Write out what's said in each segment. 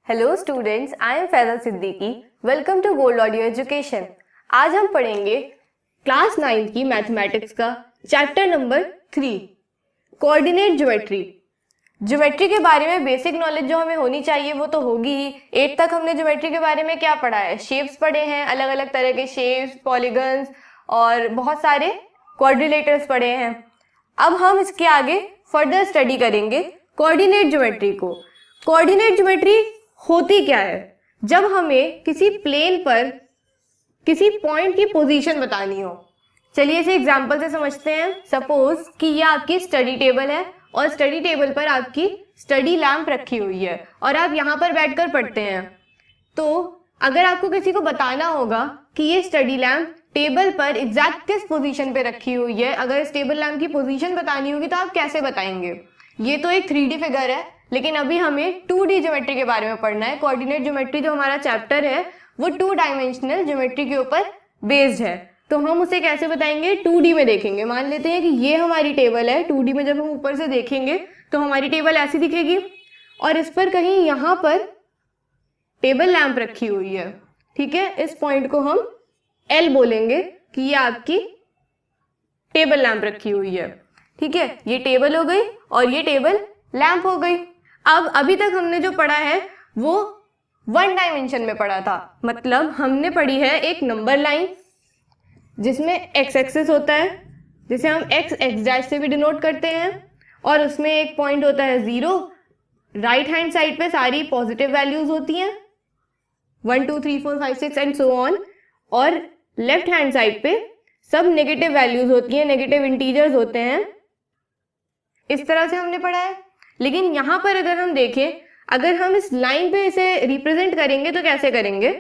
Hello students, I am Faiza Siddiqui. Welcome to gold audio education. आज हम पढ़ेंगे क्लास 9 की मैथमेटिक्स का chapter number 3 coordinate geometry. Geometry के बारे में बेसिक नॉलेज जो हमें होनी चाहिए वो तो होगी ही। 8 तक हमने ज्योमेट्री के बारे में क्या पढ़ा है? शेप्स पढ़े हैं, अलग अलग तरह के शेप्स, पॉलीगन्स और बहुत सारे क्वाड्रिलेटर्स पढ़े हैं। अब हम इसके आगे फर्दर स्टडी करेंगे कोऑर्डिनेट ज्योमेट्री को। कोऑर्डिनेट ज्योमेट्री होती क्या है? जब हमें किसी प्लेन पर किसी पॉइंट की पोजीशन बतानी हो। चलिए इसे एग्जांपल से समझते हैं। सपोज कि ये आपकी स्टडी टेबल है और स्टडी टेबल पर आपकी स्टडी लैंप रखी हुई है और आप यहाँ पर बैठकर पढ़ते हैं। तो अगर आपको किसी को बताना होगा कि ये स्टडी लैंप टेबल पर एग्जैक्ट किस पोजीशन पे रखी हुई है, अगर इस टेबल लैंप की पोजीशन बतानी होगी तो आप कैसे बताएंगे? ये तो एक 3D फिगर है, लेकिन अभी हमें 2D ज्योमेट्री के बारे में पढ़ना है। कोऑर्डिनेट ज्योमेट्री जो हमारा चैप्टर है वो 2 डायमेंशनल ज्योमेट्री के ऊपर बेस्ड है। तो हम उसे कैसे बताएंगे? 2D में देखेंगे। मान लेते हैं कि ये हमारी टेबल है। 2D में जब हम ऊपर से देखेंगे तो हमारी टेबल ऐसी दिखेगी और इस पर कहीं यहाँ पर टेबल लैंप रखी हुई है। ठीक है, इस पॉइंट को हम L बोलेंगे कि ये आपकी टेबल लैंप रखी हुई है। ठीक है, ये टेबल हो गई और ये टेबल लैंप हो गई। अब अभी तक हमने जो पढ़ा है वो 1 डायमेंशन में पढ़ा था। मतलब हमने पढ़ी है एक नंबर लाइन जिसमें x एक्सिस होता है, जिसे हम x डैश से भी डिनोट करते हैं, और उसमें एक पॉइंट होता है 0। राइट हैंड साइड पे सारी पॉजिटिव वैल्यूज होती हैं 1 2 3 4 5 6 एंड सो ऑन, और लेफ्ट हैंड साइड पे सब नेगेटिव वैल्यूज होती हैं, नेगेटिव इंटीजर्स होते हैं। इस तरह से हमने पढ़ा है। लेकिन यहाँ पर अगर हम देखें, अगर हम इस लाइन पे इसे रिप्रेजेंट करेंगे तो कैसे करेंगे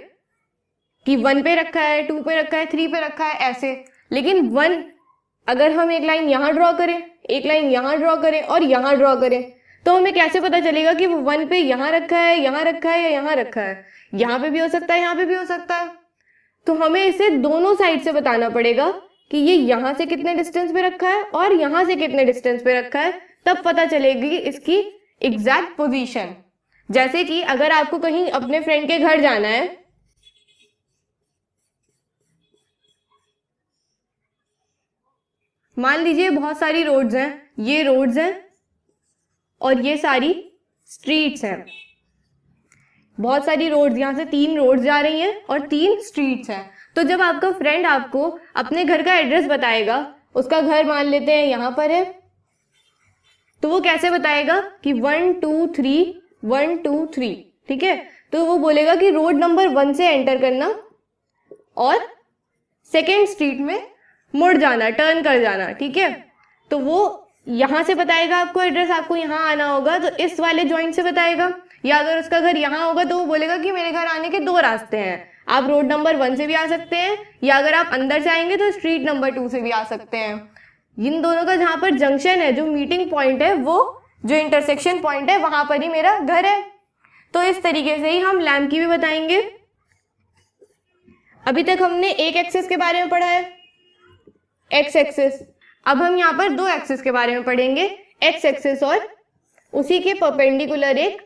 कि 1 पे रखा है, 2 पे रखा है, 3 पे रखा है, ऐसे। लेकिन 1 अगर हम एक लाइन यहाँ ड्रॉ करें, एक लाइन यहाँ ड्रॉ करें और यहाँ ड्रॉ करें, तो हमें कैसे पता चलेगा कि वो 1 पे यहाँ रखा है, यहाँ रखा है या यहाँ रखा है? यहाँ पे भी हो सकता है, यहाँ पे भी हो सकता है। तो हमें इसे दोनों साइड से बताना पड़ेगा कि ये यहाँ से कितने डिस्टेंस पे रखा है और यहाँ से कितने डिस्टेंस पे रखा है, तब पता चलेगी इसकी एग्जैक्ट पोजीशन। जैसे कि अगर आपको कहीं अपने फ्रेंड के घर जाना है, मान लीजिए बहुत सारी रोड्स हैं, ये रोड्स हैं और ये सारी स्ट्रीट्स हैं। बहुत सारी रोड्स, यहाँ से 3 रोड्स जा रही हैं और 3 स्ट्रीट्स हैं। तो जब आपका फ्रेंड आपको अपने घर का एड्रेस बताएगा, उसका घर मान लेते हैं यहाँ पर है, तो वो कैसे बताएगा कि 1 2 3 1 2 3। ठीक है, तो वो बोलेगा कि रोड नंबर 1 से एंटर करना और सेकेंड स्ट्रीट में मुड़ जाना, टर्न कर जाना। ठीक है, तो वो यहाँ से बताएगा आपको एड्रेस, आपको यहाँ आना होगा तो इस वाले जॉइंट से बताएगा। या अगर उसका घर यहाँ होगा तो वो बोलेगा कि मेरे घर आने के 2 रास्ते हैं, आप रोड नंबर 1 से भी आ सकते हैं, या अगर आप अंदर से आएंगे तो स्ट्रीट नंबर 2 से भी आ सकते हैं। इन दोनों का जहां पर जंक्शन है, जो मीटिंग पॉइंट है, वो जो इंटरसेक्शन पॉइंट है, वहां पर ही मेरा घर है। तो इस तरीके से ही हम लैंप की भी बताएंगे। अभी तक हमने एक एक्सिस के बारे में पढ़ा है, एक्स एक्सिस। अब हम यहाँ पर 2 एक्सिस के बारे में पढ़ेंगे, एक्स एक्सिस और उसी के परपेंडिकुलर एक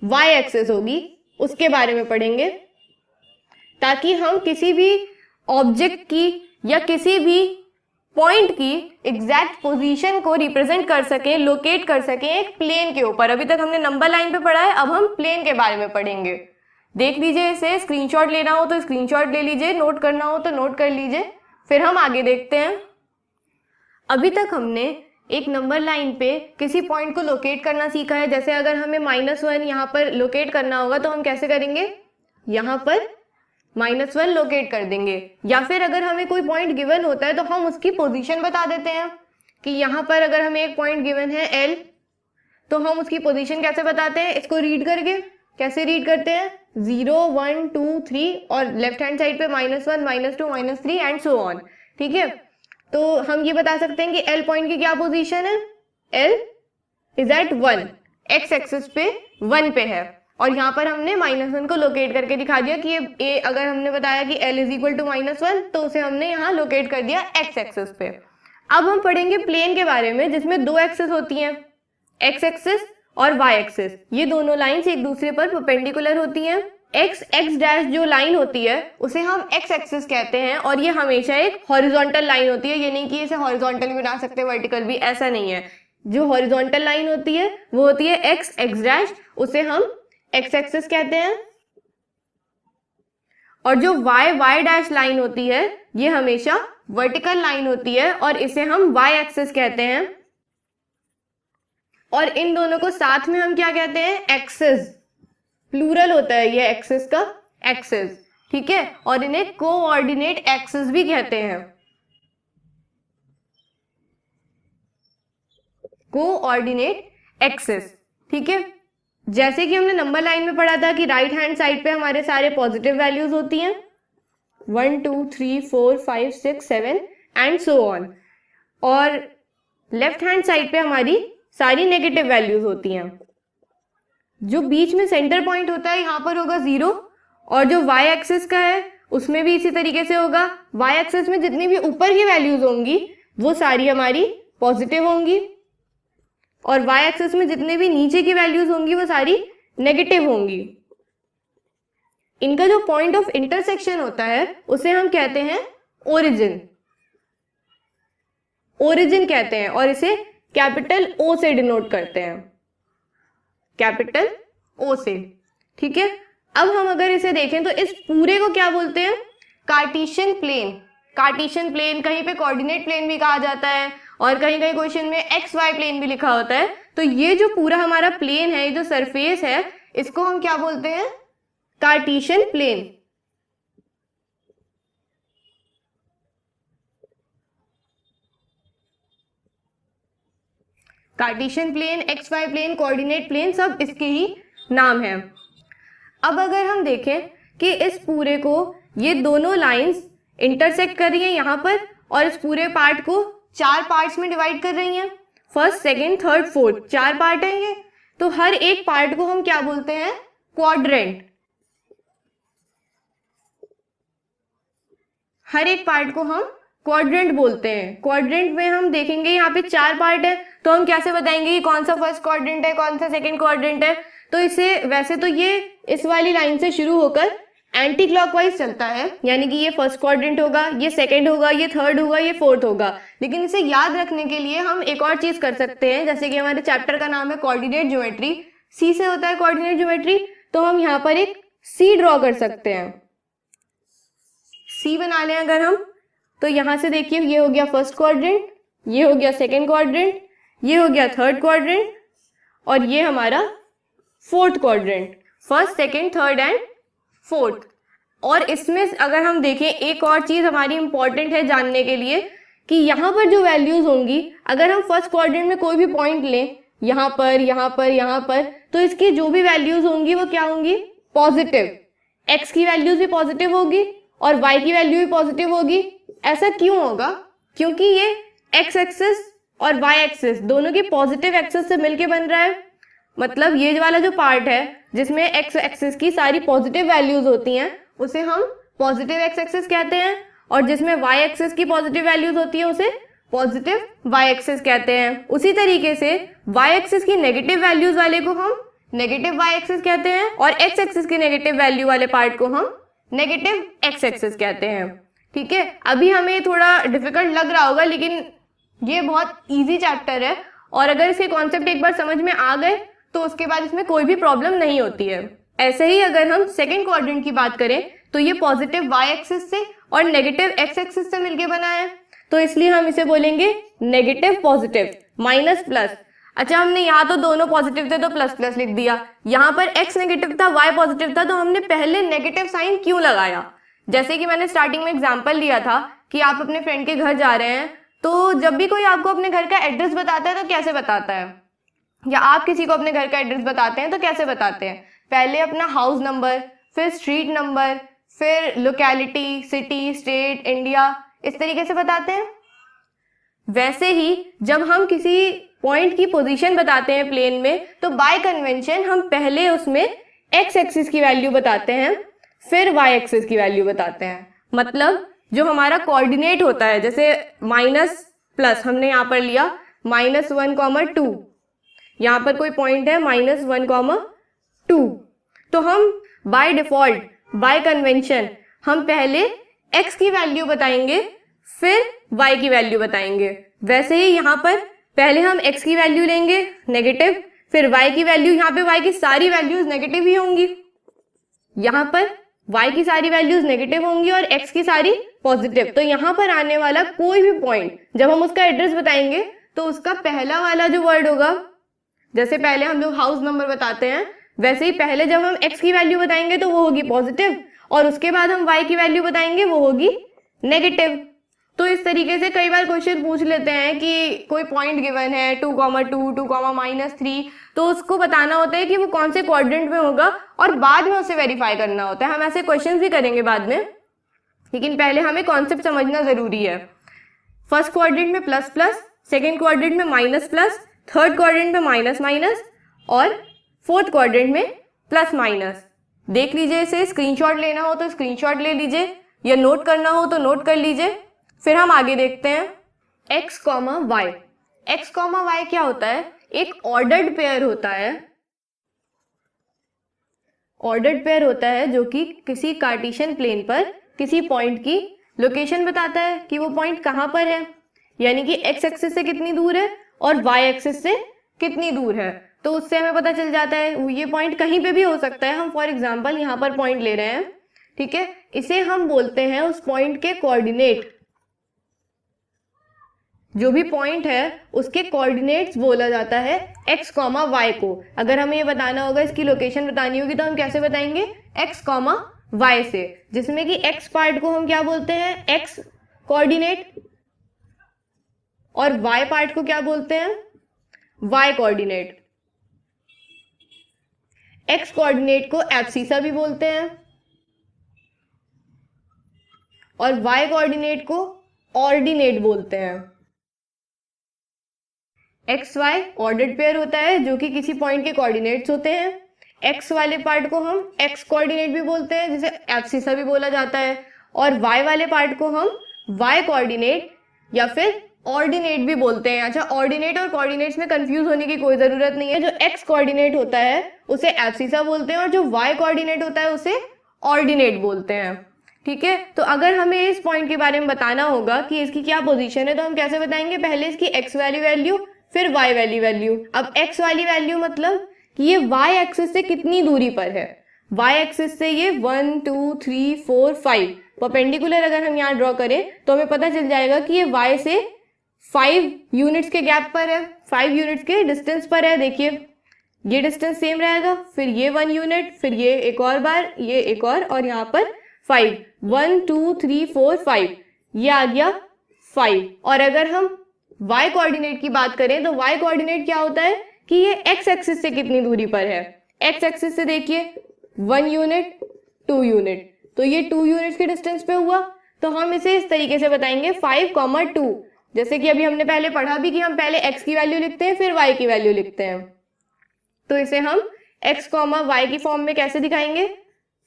वाई एक्सिस होगी, उसके बारे में पढ़ेंगे, ताकि हम किसी भी ऑब्जेक्ट की या किसी भी पॉइंट की एग्जैक्ट पोजीशन को रिप्रेजेंट कर सकें, लोकेट कर सकें एक प्लेन के ऊपर। अभी तक हमने नंबर लाइन पे पढ़ा है, अब हम प्लेन के बारे में पढ़ेंगे। देख लीजिए इसे, स्क्रीनशॉट लेना हो तो स्क्रीनशॉट ले लीजिए, नोट करना हो तो नोट कर लीजिए, फिर हम आगे देखते हैं। अभी तक हमने एक नंबर लाइन पे किसी पॉइंट को लोकेट करना सीखा है। जैसे अगर हमें -1 यहाँ पर लोकेट करना होगा तो हम कैसे करेंगे? यहाँ पर -1 लोकेट कर देंगे। या फिर अगर हमें कोई पॉइंट गिवन होता है तो हम उसकी पोजीशन बता देते हैं कि यहाँ पर अगर हमें एक पॉइंट गिवन है L, तो हम उसकी पोजीशन कैसे बताते हैं? इसको रीड करके। कैसे रीड करते हैं? 0 1 2 3 और लेफ्ट हैंड साइड पे -1 -2 -3 एंड सो ऑन। ठीक है, तो हम ये बता सकते हैं कि L पॉइंट की क्या पोजीशन है? L is at 1, x axis पे 1 पे है, और यहाँ पर हमने -1 को लोकेट करके दिखा दिया कि ये a, अगर हमने बताया कि L इज इक्वल टू -1 तो उसे हमने यहाँ लोकेट कर दिया एक्स एक्सिस पे। अब हम पढ़ेंगे प्लेन के बारे में, जिसमें 2 एक्सिस होती हैं, एक्स एक्सिस और y एक्सिस, ये दोनों लाइंस एक दूसरे पर परपेंडिकुलर होती हैं। x डैश जो लाइन होती है उसे हम x एक्सिस कहते हैं और ये हमेशा एक हॉरिजॉन्टल लाइन होती है। ये नहीं कि इसे हॉरिजॉन्टल भी बना सकते, वर्टिकल भी, ऐसा नहीं है। जो हॉरिजॉन्टल लाइन होती है वो होती है x डैश, उसे हम x एक्सिस कहते हैं। और जो y डैश लाइन होती है ये हमेशा वर्टिकल लाइन होती है और इसे हम y एक्सिस कहते हैं। और इन दोनों को साथ में हम क्या कहते हैं? एक्सिस, प्लूरल होता है ये एक्सिस का, एक्सिस, ठीक है। और इन्हें कोऑर्डिनेट एक्सिस भी कहते हैं, कोऑर्डिनेट एक्सिस, ठीक है। जैसे कि हमने नंबर लाइन में पढ़ा था कि राइट हैंड साइड पे हमारे सारे पॉजिटिव वैल्यूज होती हैं, 1 2 3 4 5 6 7 एंड सो ऑन, और लेफ्ट हैंड साइड पे हमारी सारी नेगेटिव वैल्यूज होती हैं। जो बीच में सेंटर पॉइंट होता है यहाँ पर होगा 0, और जो y एक्सिस का है उसमें भी इसी तरीके से होगा। y एक्सिस में जितनी भी ऊपर की वैल्यूज होंगी वो सारी हमारी पॉजिटिव होंगी, और y एक्सिस में जितने भी नीचे की वैल्यूज होंगी वो सारी नेगेटिव होंगी। इनका जो पॉइंट ऑफ इंटरसेक्शन होता है उसे हम कहते हैं ओरिजिन, ओरिजिन कहते हैं, और इसे कैपिटल O से डिनोट करते हैं, कैपिटल O से, ठीक है। अब हम अगर इसे देखें तो इस पूरे को क्या बोलते हैं? Cartesian plane. कार्टेशियन प्लेन, कहीं पे कोऑर्डिनेट प्लेन भी कहा जाता है और कहीं कहीं क्वेश्चन में XY प्लेन भी लिखा होता है। तो ये जो पूरा हमारा प्लेन है, ये जो सरफेस है, इसको हम क्या बोलते हैं? Cartesian plane. Cartesian plane, XY plane, coordinate plane, सब इसके ही नाम हैं। अब अगर हम देखें कि इस पूरे को ये दोनों लाइंस इंटरसेक्ट कर रही हैं यहाँ पर, और इस पूरे पार्ट को 4 पार्ट्स में डिवाइड कर रही हैं, first, second, third, fourth, 4 part हैं ये। तो हर एक पार्ट को हम क्या बोलते हैं? क्वाड्रेंट। हर एक पार्ट को हम क्वाड्रेंट बोलते हैं। क्वाड्रेंट में हम देखेंगे यहाँ पे 4 पार्ट है, तो हम कैसे बताएंगे कि कौन सा फर्स्ट क्वाड्रेंट है, कौन सा सेकंड क्वाड्रेंट है? तो इसे, वैसे तो ये इस वाली लाइन से शुरू होकर एंटी क्लॉकवाइज चलता है, यानी कि ये फर्स्ट क्वाड्रेंट होगा, ये सेकंड होगा, ये थर्ड होगा, ये फोर्थ होगा। लेकिन इसे याद रखने के लिए हम एक और चीज कर सकते हैं, जैसे कि हमारे चैप्टर का नाम है कोऑर्डिनेट ज्योमेट्री, सी से होता है कोऑर्डिनेट ज्योमेट्री, तो हम यहाँ पर एक सी ड्रॉ कर सकते हैं। सी बना लें अगर हम, तो यहाँ से देखिए ये हो गया फर्स्ट क्वाड्रेंट, ये हो गया सेकेंड क्वाड्रेंट, ये हो गया थर्ड क्वाड्रेंट, और ये हमारा fourth quadrant, first, second, third and fourth. और इसमें अगर हम देखें, एक और चीज हमारी इंपॉर्टेंट है जानने के लिए कि यहाँ पर जो वैल्यूज होंगी, अगर हम फर्स्ट क्वाड्रेंट में कोई भी पॉइंट लें, यहाँ पर, यहाँ पर, यहाँ पर, तो इसकी जो भी वैल्यूज होंगी वो क्या होंगी? पॉजिटिव। एक्स की वैल्यूज भी पॉजिटिव होगी और वाई की वैल्यू भी पॉजिटिव होगी। ऐसा क्यों होगा? क्योंकि ये एक्स एक्सिस और वाई एक्सिस दोनों की पॉजिटिव एक्सिस से मिलके बन रहा है। मतलब ये वाला जो पार्ट है जिसमें एक्स एक्सिस की सारी पॉजिटिव वैल्यूज होती हैं उसे हम पॉजिटिव एक्स एक्सिस कहते हैं, और जिसमें वाई एक्सिस की पॉजिटिव वैल्यूज होती है उसे पॉजिटिव वाई एक्सिस कहते हैं। उसी तरीके से वाई एक्सिस की नेगेटिव वैल्यूज वाले को हम नेगेटिव वाई एक्सिस कहते हैं, और एक्स एक्सिस की नेगेटिव वैल्यू वाले पार्ट को हम नेगेटिव एक्स एक्सिस कहते हैं। ठीक है, अभी हमें थोड़ा डिफिकल्ट लग रहा होगा, लेकिन ये बहुत इजी चैप्टर है, और अगर इसके कॉन्सेप्ट एक बार समझ में आ गए तो उसके बाद इसमें कोई भी प्रॉब्लम नहीं होती है। ऐसे ही अगर हम सेकेंड क्वाड्रेंट की बात करें तो ये पॉजिटिव वाई एक्सिस से और नेगेटिव एक्स एक्सिस से मिलके बना है, तो इसलिए हम इसे बोलेंगे नेगेटिव पॉजिटिव, माइनस प्लस। अच्छा, हमने यहाँ तो दोनों पॉजिटिव थे तो प्लस प्लस लिख दिया, यहाँ पर एक्स नेगेटिव था, वाई पॉजिटिव था, तो हमने पहले नेगेटिव साइन क्यों लगाया? जैसे कि मैंने स्टार्टिंग में एग्जांपल लिया था कि आप अपने फ्रेंड के घर जा रहे हैं, तो जब भी कोई आपको अपने घर का एड्रेस बताता है तो कैसे बताता है, या आप किसी को अपने घर का एड्रेस बताते हैं तो कैसे बताते हैं? पहले अपना हाउस नंबर, फिर स्ट्रीट नंबर, फिर लोकेलिटी, सिटी, स्टेट, इंडिया, इस तरीके से बताते हैं। वैसे ही जब हम किसी पॉइंट की पोजीशन बताते हैं प्लेन में, तो बाय कन्वेंशन हम पहले उसमें एक्स एक्सिस की वैल्यू बताते हैं, फिर वाई एक्सिस की वैल्यू बताते हैं। मतलब जो हमारा कोऑर्डिनेट होता है, जैसे माइनस प्लस हमने यहाँ पर लिया -1, 2, यहाँ पर कोई पॉइंट है -1,2, तो हम बाय डिफॉल्ट, बाय कन्वेंशन हम पहले x की वैल्यू बताएंगे फिर y की वैल्यू बताएंगे। वैसे ही यहाँ पर पहले हम x की वैल्यू लेंगे नेगेटिव, फिर y की वैल्यू, यहाँ पे y की सारी वैल्यूज नेगेटिव ही होंगी, यहाँ पर y की सारी वैल्यूज नेगेटिव होंगी और x की सारी पॉजिटिव। तो यहाँ पर आने वाला कोई भी पॉइंट जब हम उसका एड्रेस बताएंगे तो उसका पहला वाला जो वर्ड होगा, जैसे पहले हम लोग हाउस नंबर बताते हैं, वैसे ही पहले जब हम x की वैल्यू बताएंगे तो वो होगी पॉजिटिव और उसके बाद हम y की वैल्यू बताएंगे वो होगी नेगेटिव। तो इस तरीके से कई बार क्वेश्चन पूछ लेते हैं कि कोई पॉइंट गिवन है 2,2, 2,-3, तो उसको बताना होता है कि वो कौन से क्वाड्रेंट में होगा और बाद में उसे वेरीफाई करना होता है। हम ऐसे क्वेश्चन भी करेंगे बाद में, लेकिन पहले हमें कॉन्सेप्ट समझना जरूरी है। फर्स्ट क्वाड्रेंट में प्लस प्लस, सेकेंड क्वाड्रेंट में माइनस प्लस, थर्ड क्वाड्रेंट में माइनस माइनस और फोर्थ क्वाड्रेंट में प्लस माइनस। देख लीजिए, इसे स्क्रीनशॉट लेना हो तो स्क्रीनशॉट ले लीजिए या नोट करना हो तो नोट कर लीजिए। फिर हम आगे देखते हैं x, y। x, y क्या होता है? एक ऑर्डर्ड पेयर होता है। ऑर्डर्ड पेयर होता है जो कि किसी कार्टेशियन प्लेन पर किसी पॉइंट की लोकेशन बताता है कि वो पॉइंट कहाँ पर है, यानी कि x एक्सिस से कितनी दूर है और y एक्सिस से कितनी दूर है। तो उससे हमें पता चल जाता है ये पॉइंट कहीं पे भी हो सकता है। हम फॉर एग्जांपल यहाँ पर पॉइंट ले रहे हैं, ठीक है, इसे हम बोलते हैं उस पॉइंट के कोऑर्डिनेट। जो भी पॉइंट है उसके कोऑर्डिनेट्स बोला जाता है x, y को। अगर हमें ये बताना होगा, इसकी लोकेशन बतानी होगी, तो हम कैसे बताएंगे? x, y से, जिसमें कि x पार्ट को हम क्या बोलते हैं? x कोऑर्डिनेट, और y पार्ट को क्या बोलते हैं? y coordinate. x कोऑर्डिनेट को एब्सिसा भी बोलते हैं और y कोऑर्डिनेट को ऑर्डिनेट बोलते हैं। एक्स वाई ऑर्डर्ड पेयर होता है जो कि किसी पॉइंट के कोऑर्डिनेट्स होते हैं। एक्स वाले पार्ट को हम एक्स कोऑर्डिनेट भी बोलते हैं, जिसे एब्सिसा भी बोला जाता है, और वाई वाले पार्ट को हम वाई कोऑर्डिनेट या फिर ऑर्डिनेट भी बोलते हैं। अच्छा, ऑर्डिनेट और कोऑर्डिनेट्स में कंफ्यूज होने की कोई जरूरत नहीं है। जो एक्स कोऑर्डिनेट होता है उसे एब्सिसा बोलते हैं और जो वाई कोऑर्डिनेट होता है उसे ऑर्डिनेट बोलते हैं। ठीक है, तो अगर हमें इस पॉइंट के बारे में बताना होगा कि इसकी क्या पोजीशन है, तो हम कैसे बताएंगे? पहले इसकी एक्स वाली वैल्यू, फिर वाई वाली वैल्यू। अब एक्स वाली वैल्यू मतलब कि ये वाई एक्सिस से कितनी दूरी पर है। वाई एक्सिस से ये 1 2 3 4 5 परपेंडिकुलर अगर हम यहाँ ड्रॉ करें तो हमें पता चल जाएगा कि ये वाई से 5 यूनिट्स के गैप पर है, 5 यूनिट्स के डिस्टेंस पर है। देखिए ये डिस्टेंस सेम रहेगा, फिर ये 1 यूनिट, फिर ये एक और बार, ये एक और यहाँ पर 5, 1 2 3 4 5, ये आ गया 5। और अगर हम y कोऑर्डिनेट की बात करें तो y कोऑर्डिनेट क्या होता है कि ये x एक्सिस से कितनी दूरी पर है। x एक्सिस से देखिए 1 यूनिट, 2 यूनिट, तो ये 2 यूनिट्स के डिस्टेंस पे हुआ। तो हम इसे इस तरीके से बताएंगे 5, 2। जैसे कि अभी हमने पहले पढ़ा भी कि हम पहले x की वैल्यू लिखते हैं फिर y की वैल्यू लिखते हैं, तो इसे हम x, y की फॉर्म में कैसे दिखाएंगे?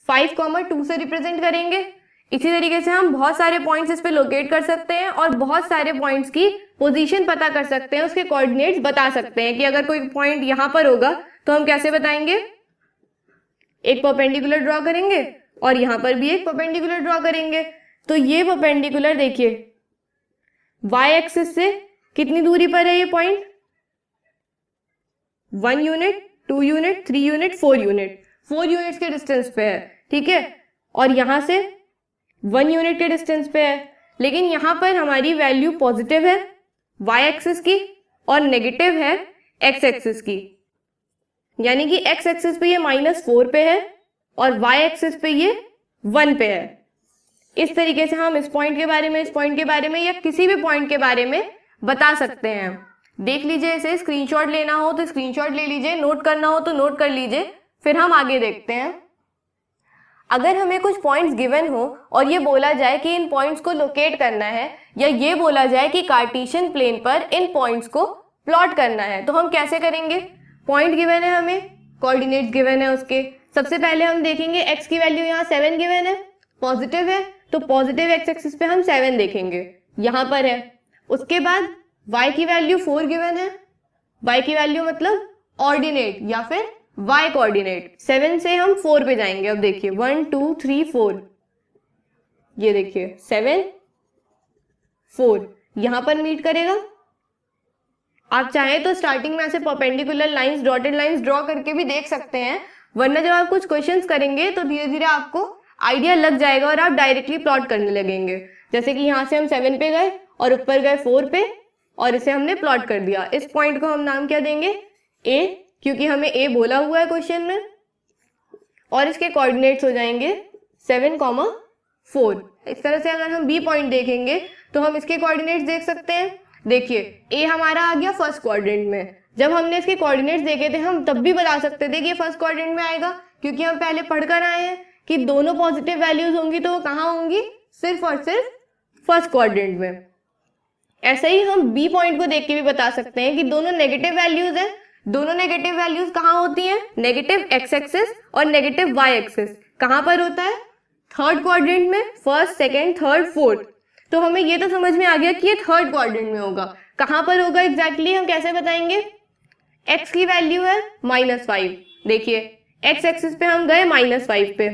5, 2 से रिप्रेजेंट करेंगे। इसी तरीके से हम बहुत सारे पॉइंट्स इस पे लोकेट कर सकते हैं और बहुत सारे पॉइंट्स की पोजीशन पता कर सकते हैं, उसके कोऑर्डिनेट्स बता सकते हैं कि अगर कोई पॉइंट यहाँ पर होगा तो हम कैसे बताएंगे? एक परपेंडिकुलर ड्रॉ करेंगे और यहाँ पर भी एक परपेंडिकुलर ड्रॉ करेंगे। तो ये परपेंडिकुलर देखिए y एक्सिस से कितनी दूरी पर है ये point? 1 unit, 2 unit, 3 unit, 4 unit, 4 units के डिस्टेंस पे है। ठीक है, और यहाँ से 1 यूनिट के डिस्टेंस पे है, लेकिन यहाँ पर हमारी वैल्यू पॉजिटिव है y एक्सिस की और नेगेटिव है x एक्सिस की, यानी कि x एक्सिस पे ये -4 पे है और y एक्सिस पे ये 1 पे है। इस तरीके से हम इस पॉइंट के बारे में, इस पॉइंट के बारे में या किसी भी पॉइंट के बारे में बता सकते हैं। देख लीजिए, इसे स्क्रीनशॉट लेना हो तो स्क्रीनशॉट ले लीजिए, नोट करना हो तो नोट कर लीजिए। फिर हम आगे देखते हैं। अगर हमें कुछ पॉइंट्स गिवन हो और ये बोला जाए कि इन पॉइंट्स को लोकेट करना है, या ये बोला जाए कि कार्टेशियन प्लेन पर इन पॉइंट्स को प्लॉट करना है, तो हम कैसे करेंगे? पॉइंट गिवन है हमें, कोऑर्डिनेट्स गिवन है उसके। सबसे पहले हम देखेंगे x की वैल्यू यहाँ 7 गिवन है, पॉजिटिव है, तो पॉजिटिव x एक्सिस पे हम 7 देखेंगे, यहाँ पर है। उसके बाद y की वैल्यू 4 गिवन है, y की वैल्यू मतलब ऑर्डिनेट या फिर y कोऑर्डिनेट। 7 से हम 4 पे जाएंगे। अब देखिए 1 2 3 4, ये देखिए 7 4 यहां पर मीट करेगा। आप चाहें तो स्टार्टिंग में ऐसे perpendicular lines, dotted lines draw करके भी देख सकते हैं, वरना जब आप कुछ क्वेश्चंस करेंगे तो धीरे धीरे आपको आइडिया लग जाएगा और आप डायरेक्टली प्लॉट करने लगेंगे। जैसे कि यहाँ से हम 7 पे गए और ऊपर गए 4 पे और इसे हमने प्लॉट कर दिया। इस पॉइंट को हम नाम क्या देंगे? ए, क्योंकि हमें ए बोला हुआ है क्वेश्चन में, और इसके कोऑर्डिनेट्स हो जाएंगे 7, 4। इस तरह से अगर हम बी पॉइंट देखेंगे तो हम इसके कोऑर्डिनेट्स देख सकते हैं। देखिए ए हमारा आ गया फर्स्ट क्वाड्रेंट में। जब हमने इसके कोऑर्डिनेट्स देखे थे हम तब भी बता सकते थे कि ये फर्स्ट क्वाड्रेंट में आएगा, क्योंकि हम पहले पढ़कर आए हैं कि दोनों पॉजिटिव वैल्यूज होंगी तो वो कहाँ होंगी? सिर्फ और सिर्फ फर्स्ट क्वाड्रेंट में। ऐसे ही हम बी पॉइंट को देख के भी बता सकते हैं कि दोनों नेगेटिव वैल्यूज हैं। दोनों नेगेटिव वैल्यूज कहाँ होती हैं? नेगेटिव एक्स एक्सिस और नेगेटिव वाई एक्सिस कहाँ पर होता है? थर्ड क्वाड्रेंट में, फर्स्ट, सेकेंड, थर्ड, फोर्थ। तो हमें ये तो समझ में आ गया कि ये थर्ड क्वाड्रेंट में होगा। कहाँ पर होगा एग्जैक्टली हम कैसे बताएंगे? x की वैल्यू है -5। देखिए x एक्सिस पे हम गए -5 पे,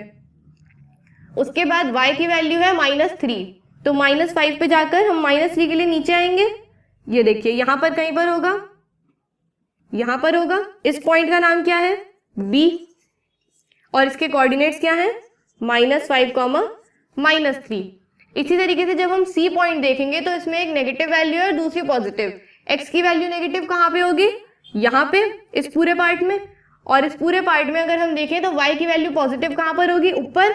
उसके बाद y की वैल्यू है -3, तो -5 पे जाकर हम -3 के लिए नीचे आएंगे। ये देखिए यहाँ पर कहीं पर होगा, यहाँ पर होगा। इस पॉइंट का नाम क्या है? b, और इसके कोऑर्डिनेट्स क्या हैं? -5, -3। इसी तरीके से जब हम सी पॉइंट देखेंगे तो इसमें एक नेगेटिव वैल्यू है और दूसरी पॉजिटिव। एक्स की वैल्यू नेगेटिव कहाँ पे होगी? यहाँ पे, इस पूरे पार्ट में। और इस पूरे पार्ट में अगर हम देखें तो वाई की वैल्यू पॉजिटिव कहाँ पर होगी? ऊपर।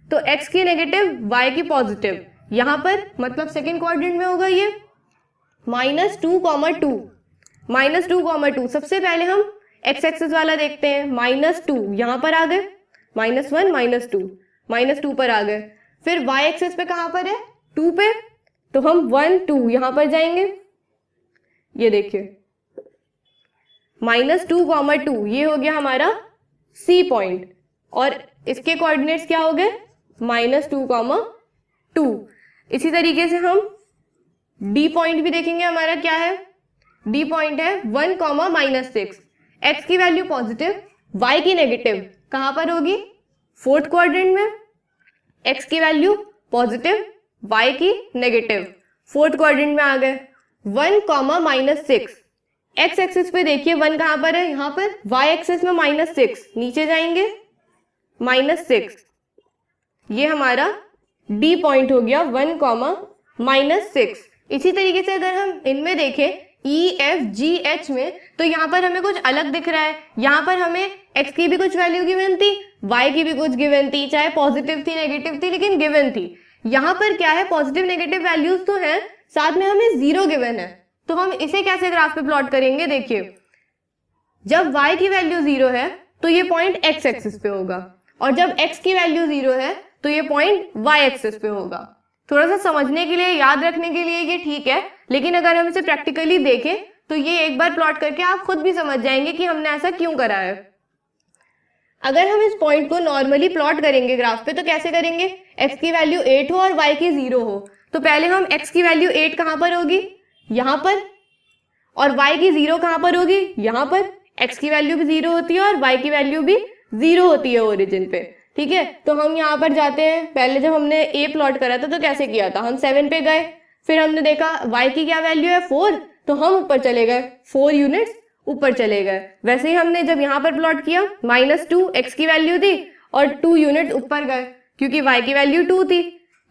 तो एक्स की नेगेटिव, वाई की पॉजिटिव यहाँ पर, मतलब सेकेंड क्वाड्रेंट में होगा ये। -2, -2, सबसे पहले हम एक्स एक्सिस वाला देखते हैं। -2 यहाँ पर आ गए, -1, -2 पर आ गए। फिर y एक्सिस पे कहाँ पर है? 2 पे, तो हम 1 2 यहाँ पर जाएंगे। ये देखिए -2, 2 ये हो गया हमारा C पॉइंट, और इसके कोऑर्डिनेट्स क्या हो गए? -2, 2। इसी तरीके से हम D पॉइंट भी देखेंगे। हमारा क्या है? D पॉइंट है 1, -6। x की वैल्यू पॉजिटिव, y की नेगेटिव कहाँ पर होगी? फोर्थ क्वाड्रेंट में। x की वैल्यू पॉजिटिव, y की नेगेटिव, फोर्थ क्वाड्रेंट में आ गए। 1, -6। x एक्सिस पे देखिए 1 कहाँ पर है? यहाँ पर। y एक्सिस में -6, नीचे जाएंगे, -6। ये हमारा D पॉइंट हो गया 1, -6। इसी तरीके से अगर हम इनमें देखें E, F, G, H में, तो यहाँ पर हमें कुछ अलग दिख रहा है। यहाँ पर हमें x की भी कुछ वैल्यू गिवन थी, y की भी कुछ गिवन थी, चाहे पॉजिटिव थी, नेगेटिव थी, लेकिन गिवन थी। यहाँ पर क्या है? पॉजिटिव नेगेटिव वैल्यूज तो हैं, साथ में हमें 0 गिवन है। तो हम इसे कैसे ग्राफ पे प्लॉट करेंगे? देखिए जब y की वैल्यू 0 है तो ये पॉइंट x एक्सिस पे होगा, और जब x की वैल्यू 0 है तो ये पॉइंट y एक्सिस पे होगा। थोड़ा सा समझने के लिए, याद रखने के लिए ये ठीक है, लेकिन अगर हम इसे प्रैक्टिकली देखें तो ये एक बार प्लॉट करके आप खुद भी समझ जाएंगे कि हमने ऐसा क्यों करा है। अगर हम इस पॉइंट को नॉर्मली प्लॉट करेंगे ग्राफ पे तो कैसे करेंगे? x की वैल्यू 8 हो और y की 0 हो, तो पहले हम x की वैल्यू 8 कहाँ पर होगी? यहाँ पर। और y की 0 कहाँ पर होगी? यहाँ पर। x की वैल्यू भी 0 होती है और y की वैल्यू भी 0 होती है ओरिजिन पे। ठीक है, तो हम यहाँ पर जाते हैं। पहले जब हमने a प्लॉट करा था तो कैसे किया था? हम 7 पे गए, फिर हमने देखा y की क्या वैल्यू है? 4, तो हम ऊपर चले गए, 4 यूनिट्स ऊपर चले गए। वैसे ही हमने जब यहाँ पर प्लॉट किया, -2 x की वैल्यू थी और 2 यूनिट ऊपर गए, क्योंकि y की वैल्यू 2 थी।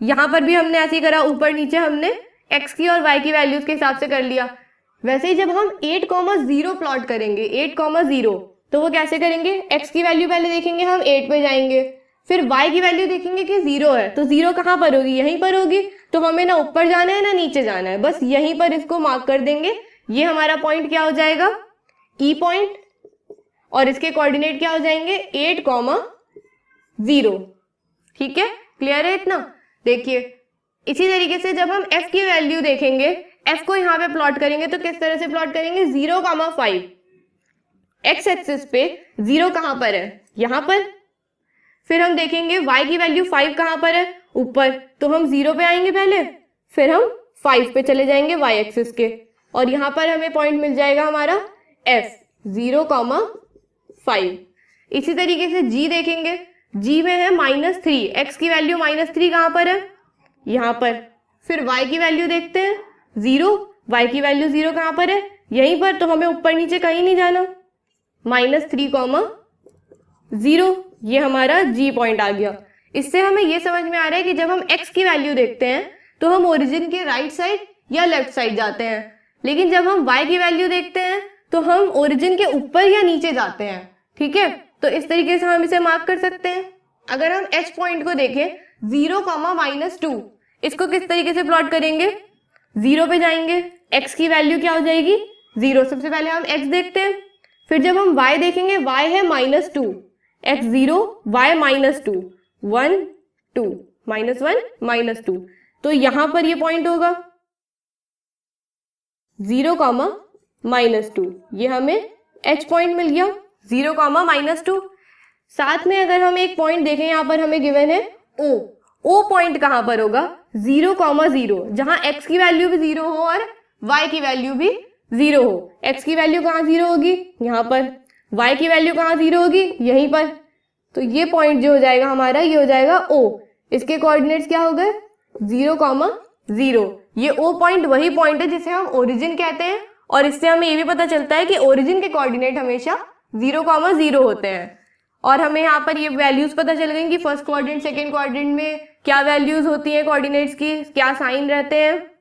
यहाँ पर भी हमने ऐसे ही करा, ऊपर नीचे हमने x की और y की वैल्यूज के हिसाब से कर लिया। वैसे ही जब हम 8, 0 प्लॉट करेंगे, 8, 0, तो वो कैसे करेंगे? x की वैल्यू पहले देखेंगे, हम 8 पे जाएंगे, फिर y की वैल्यू देखेंगे कि 0 है, तो 0 कहाँ पर होगी? यहीं पर होगी। तो हमें ना ऊपर जाना है ना नीचे जाना है, बस यहीं पर इसको मार्क कर देंगे। ये हमारा पॉइंट क्या हो जाएगा? E पॉइंट, और इसके कोऑर्डिनेट क्या हो जाएंगे? 8, 0। ठीक है, क्लियर है इतना? देखिए इसी तरीके से जब हम f की वैल्यू देखेंगे, f को यहाँ पे प्लॉट करेंगे तो किस तरह से प्लॉट करेंगे? 0, 5। x एक्सिस पे 0 कहाँ पर है? यहाँ पर। फिर हम देखेंगे y की वैल्यू 5 कहाँ पर है? ऊपर, तो हम 0 पे आएंगे पहले, फिर हम 5 पे चले जाएंगे y एक्सिस के, और यहाँ पर हमें पॉइंट मिल जाएगा हमारा f। 0,5। इसी तरीके से जी देखेंगे, जी में है -3, एक्स की वैल्यू -3 कहाँ पर है, यहाँ पर। फिर y की वैल्यू देखते हैं 0, y की वैल्यू 0 कहाँ पर है, यहीं पर। तो हमें ऊपर नीचे कहीं नहीं जाना, -3,0, ये हमारा जी पॉइंट आ गया। इससे हमें ये समझ में आ रहा है कि जब हम x की वैल्यू देखते हैं तो हम ओरिजिन के राइट साइड या लेफ्ट साइड जाते हैं, लेकिन जब हम y की वैल्यू देखते हैं तो हम ओरिजिन के ऊपर या नीचे जाते हैं। ठीक है, तो इस तरीके से हम इसे मार्क कर सकते हैं। अगर हम h पॉइंट को देखें 0,-2, इसको किस तरीके से प्लॉट करेंगे, 0 पे जाएंगे, x की वैल्यू क्या हो जाएगी 0। सबसे पहले हम x देखते हैं, फिर जब हम y देखेंगे, y है -2, x 0, y -2, 1 2, -1 -2, तो यहां पर ये पॉइंट होगा 0,-2, ये हमें h पॉइंट मिल गया 0,-2। साथ में अगर हम एक पॉइंट देखें, यहाँ पर हमें गिवन है o पॉइंट कहां पर होगा 0,0, जहां x की वैल्यू भी 0 हो और y की वैल्यू भी 0 हो। x की वैल्यू कहां 0 होगी, यहाँ पर। y की वैल्यू कहां 0 होगी, यहीं पर। तो ये पॉइंट जो हो जाएगा हमारा, ये हो जाएगा o। इसके कोऑर्डिनेट्स क्या हो गए 0,0। ये o पॉइंट वही पॉइंट है जिसे हम ओरिजिन कहते हैं, और इससे हमें ये भी पता चलता है कि ओरिजिन के कोऑर्डिनेट हमेशा 0,0 होते हैं। और हमें यहाँ पर ये वैल्यूज पता चल गई कि फर्स्ट क्वाड्रेंट सेकंड क्वाड्रेंट में क्या वैल्यूज होती हैं कोऑर्डिनेट्स की, क्या साइन रहते हैं।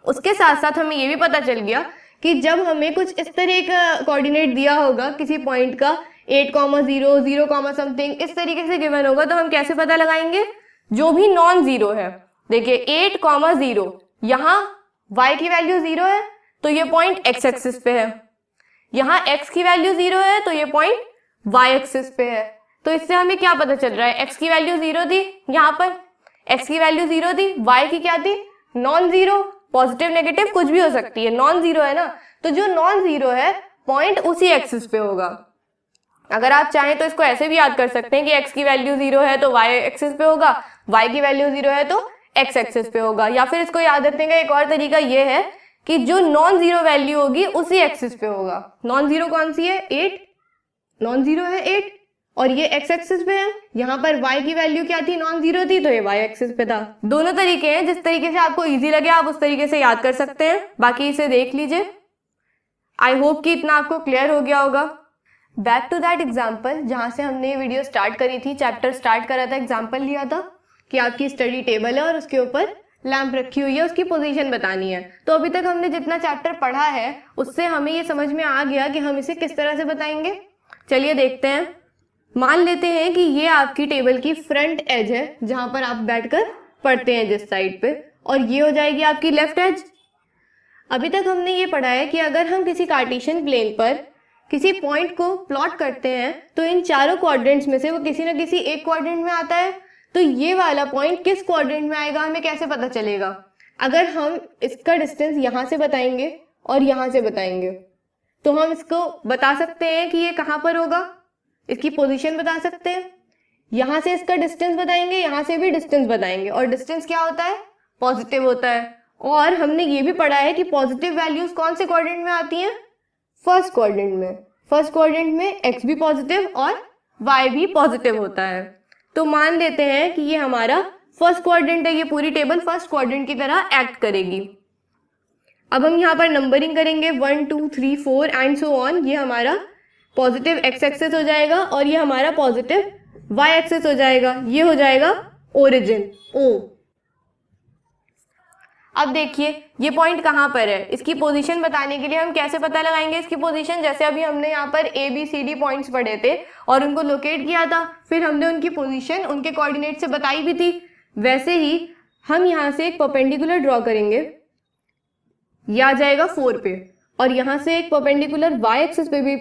उसके साथ साथ हमें ये भी पता चल गया कि जब हमें कुछ इस तरह का कोऑर्डिनेट दिया होगा किसी पॉइंट का 8,0, 0, समथिंग इस तरीके से गिवन होगा, तो हम कैसे पता लगाएंगे, जो भी नॉन जीरो है। देखिए 8,0, यहाँ y की वैल्यू 0 है तो ये पॉइंट x एक्सिस पे है, यहाँ x की वैल्यू 0 है तो ये पॉइंट y एक्सिस पे है। तो इससे हमें क्या पता चल रहा है, x की वैल्यू 0 थी, यहाँ पर x की वैल्यू 0 थी, y की क्या थी नॉन जीरो, पॉजिटिव नेगेटिव कुछ भी हो सकती है, नॉन जीरो है ना, तो जो नॉन जीरो है पॉइंट उसी एक्सिस पे होगा। अगर आप चाहें तो इसको ऐसे भी याद कर सकते हैं कि x की वैल्यू 0 है तो y एक्सिस पे होगा, y की वैल्यू 0 है तो x एक्सिस पे होगा। या फिर इसको याद रखने का एक और तरीका ये है कि जो नॉन जीरो वैल्यू होगी उसी एक्सिस पे होगा। नॉन जीरो कौन सी है 8, नॉन जीरो है 8 और ये x एक्सिस पे है। यहाँ पर y की वैल्यू क्या थी नॉन जीरो थी तो ये y एक्सिस पे था। दोनों तरीके हैं, जिस तरीके से आपको इजी लगे आप उस तरीके से याद कर सकते हैं। बाकी इसे देख लीजिए। आई होप कि इतना आपको क्लियर हो गया होगा। बैक टू दैट एग्जाम्पल जहाँ से हमने ये वीडियो स्टार्ट करी थी, चैप्टर स्टार्ट करा था, एग्जाम्पल लिया था कि आपकी स्टडी टेबल है और उसके ऊपर लैंप रखी हुई है, उसकी पोजीशन बतानी है। तो अभी तक हमने जितना चैप्टर पढ़ा है उससे हमें ये समझ में आ गया कि हम इसे किस तरह से बताएंगे। चलिए देखते हैं। मान लेते हैं कि ये आपकी टेबल की फ्रंट एज है जहां पर आप बैठकर पढ़ते हैं जिस साइड पे, और ये हो जाएगी आपकी लेफ्ट एज। अभी तक हमने ये पढ़ा है कि अगर हम किसी कार्टेशियन प्लेन पर किसी पॉइंट को प्लॉट करते हैं तो इन चारों क्वाड्रेंट्स में से वो किसी न किसी एक क्वाड्रेंट में आता है। तो ये वाला पॉइंट किस क्वाड्रेंट में आएगा हमें कैसे पता चलेगा? अगर हम इसका डिस्टेंस यहाँ से बताएंगे और यहाँ से बताएंगे तो हम इसको बता सकते हैं कि ये कहाँ पर होगा, इसकी पोजीशन बता सकते हैं। यहाँ से इसका डिस्टेंस बताएंगे, यहाँ से भी डिस्टेंस बताएंगे, और डिस्टेंस क्या होता है पॉजिटिव होता है। और हमने ये भी पढ़ा है कि पॉजिटिव वैल्यूज कौन से क्वाड्रेंट में आती हैं, फर्स्ट क्वाड्रेंट में। फर्स्ट क्वाड्रेंट में x भी पॉजिटिव और y भी पॉजिटिव होता है। तो मान लेते हैं कि ये हमारा फर्स्ट क्वाड्रेंट है, ये पूरी टेबल फर्स्ट क्वाड्रेंट की तरह एक्ट करेगी। अब हम यहाँ पर नंबरिंग करेंगे 1 2 3 4 एंड सो ऑन। ये हमारा पॉजिटिव x एक्सिस हो जाएगा और ये हमारा पॉजिटिव y एक्सिस हो जाएगा। ये हो जाएगा ओरिजिन O। अब देखिए ये पॉइंट कहाँ पर है, इसकी पोजीशन बताने के लिए हम कैसे पता लगाएंगे इसकी पोजीशन। जैसे अभी हमने यहाँ पर ABCD पॉइंट्स पढ़े थे और उनको लोकेट किया था, फिर हमने उनकी पोजीशन उनके कोऑर्डिनेट से बताई भी थी। वैसे ही हम यहाँ से एक परपेंडिकुलर ड्रॉ करेंगे, यह आ जाएगा 4 पे, और यहाँ से एक परपेंडिकुलर y एक्सिस पे भी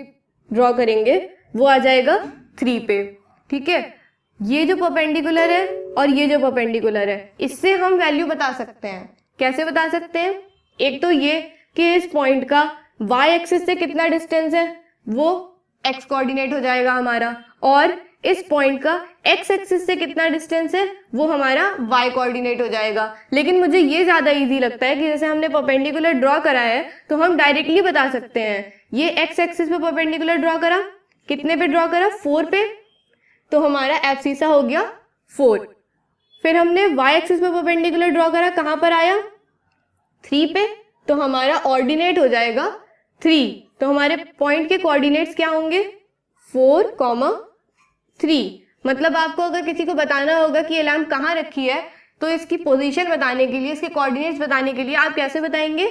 ड्रॉ करेंगे, वो आ जाएगा 3 पे। ठीक है, ये जो परपेंडिकुलर है और ये जो परपेंडिकुलर है, इससे हम वैल्यू बता सकते हैं। कैसे बता सकते हैं? एक तो ये कि इस पॉइंट का y एक्सिस से कितना डिस्टेंस है, वो x कोऑर्डिनेट हो जाएगा हमारा, और इस पॉइंट का एक्स एक्सिस से कितना डिस्टेंस है वो हमारा वाई कोऑर्डिनेट हो जाएगा। लेकिन मुझे ये ज़्यादा इजी लगता है कि जैसे हमने परपेंडिकुलर ड्रॉ करा है तो हम डायरेक्टली बता सकते हैं। ये एक्स एक्सिस पे परपेंडिकुलर ड्रॉ करा, कितने पे ड्रॉ करा, 4 पे, तो हमारा एब्सिसा हो गया 4। फिर हमने वाई एक्सिस पे परपेंडिकुलर ड्रॉ करा, कहाँ पर आया, 3 पे, तो हमारा ऑर्डिनेट हो जाएगा 3। तो हमारे पॉइंट के कोऑर्डिनेट्स क्या होंगे, 4,3। मतलब आपको अगर किसी को बताना होगा कि ये लैम्प कहाँ रखी है तो इसकी पोजीशन बताने के लिए, इसके कोऑर्डिनेट्स बताने के लिए आप कैसे बताएंगे,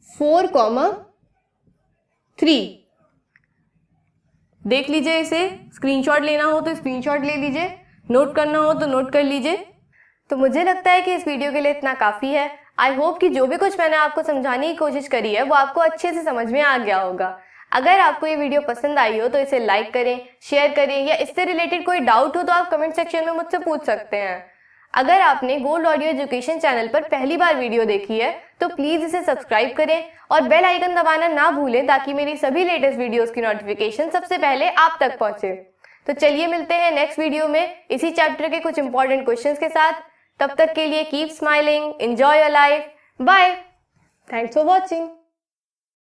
4,3। देख लीजिए, इसे स्क्रीनशॉट लेना हो तो स्क्रीनशॉट ले लीजिए, नोट करना हो तो नोट कर लीजिए। तो मुझे लगता है कि इस वीडियो के लिए इतना काफ़ी है। आई होप कि जो भी कुछ मैंने आपको समझाने की कोशिश करी है वो आपको अच्छे से समझ में आ गया होगा। अगर आपको ये वीडियो पसंद आई हो तो इसे लाइक करें, शेयर करें, या इससे रिलेटेड कोई डाउट हो तो आप कमेंट सेक्शन में मुझसे पूछ सकते हैं। अगर आपने गोल्ड ऑडियो एजुकेशन चैनल पर पहली बार वीडियो देखी है तो प्लीज़ इसे सब्सक्राइब करें और बेल आइकन दबाना ना भूलें ताकि मेरी सभी लेटेस्ट वीडियोज़ की नोटिफिकेशन सबसे पहले आप तक पहुँचे। तो चलिए मिलते हैं नेक्स्ट वीडियो में इसी चैप्टर के कुछ इंपॉर्टेंट क्वेश्चंस के साथ। तब तक के लिए keep smiling, enjoy your life, bye, thanks for watching.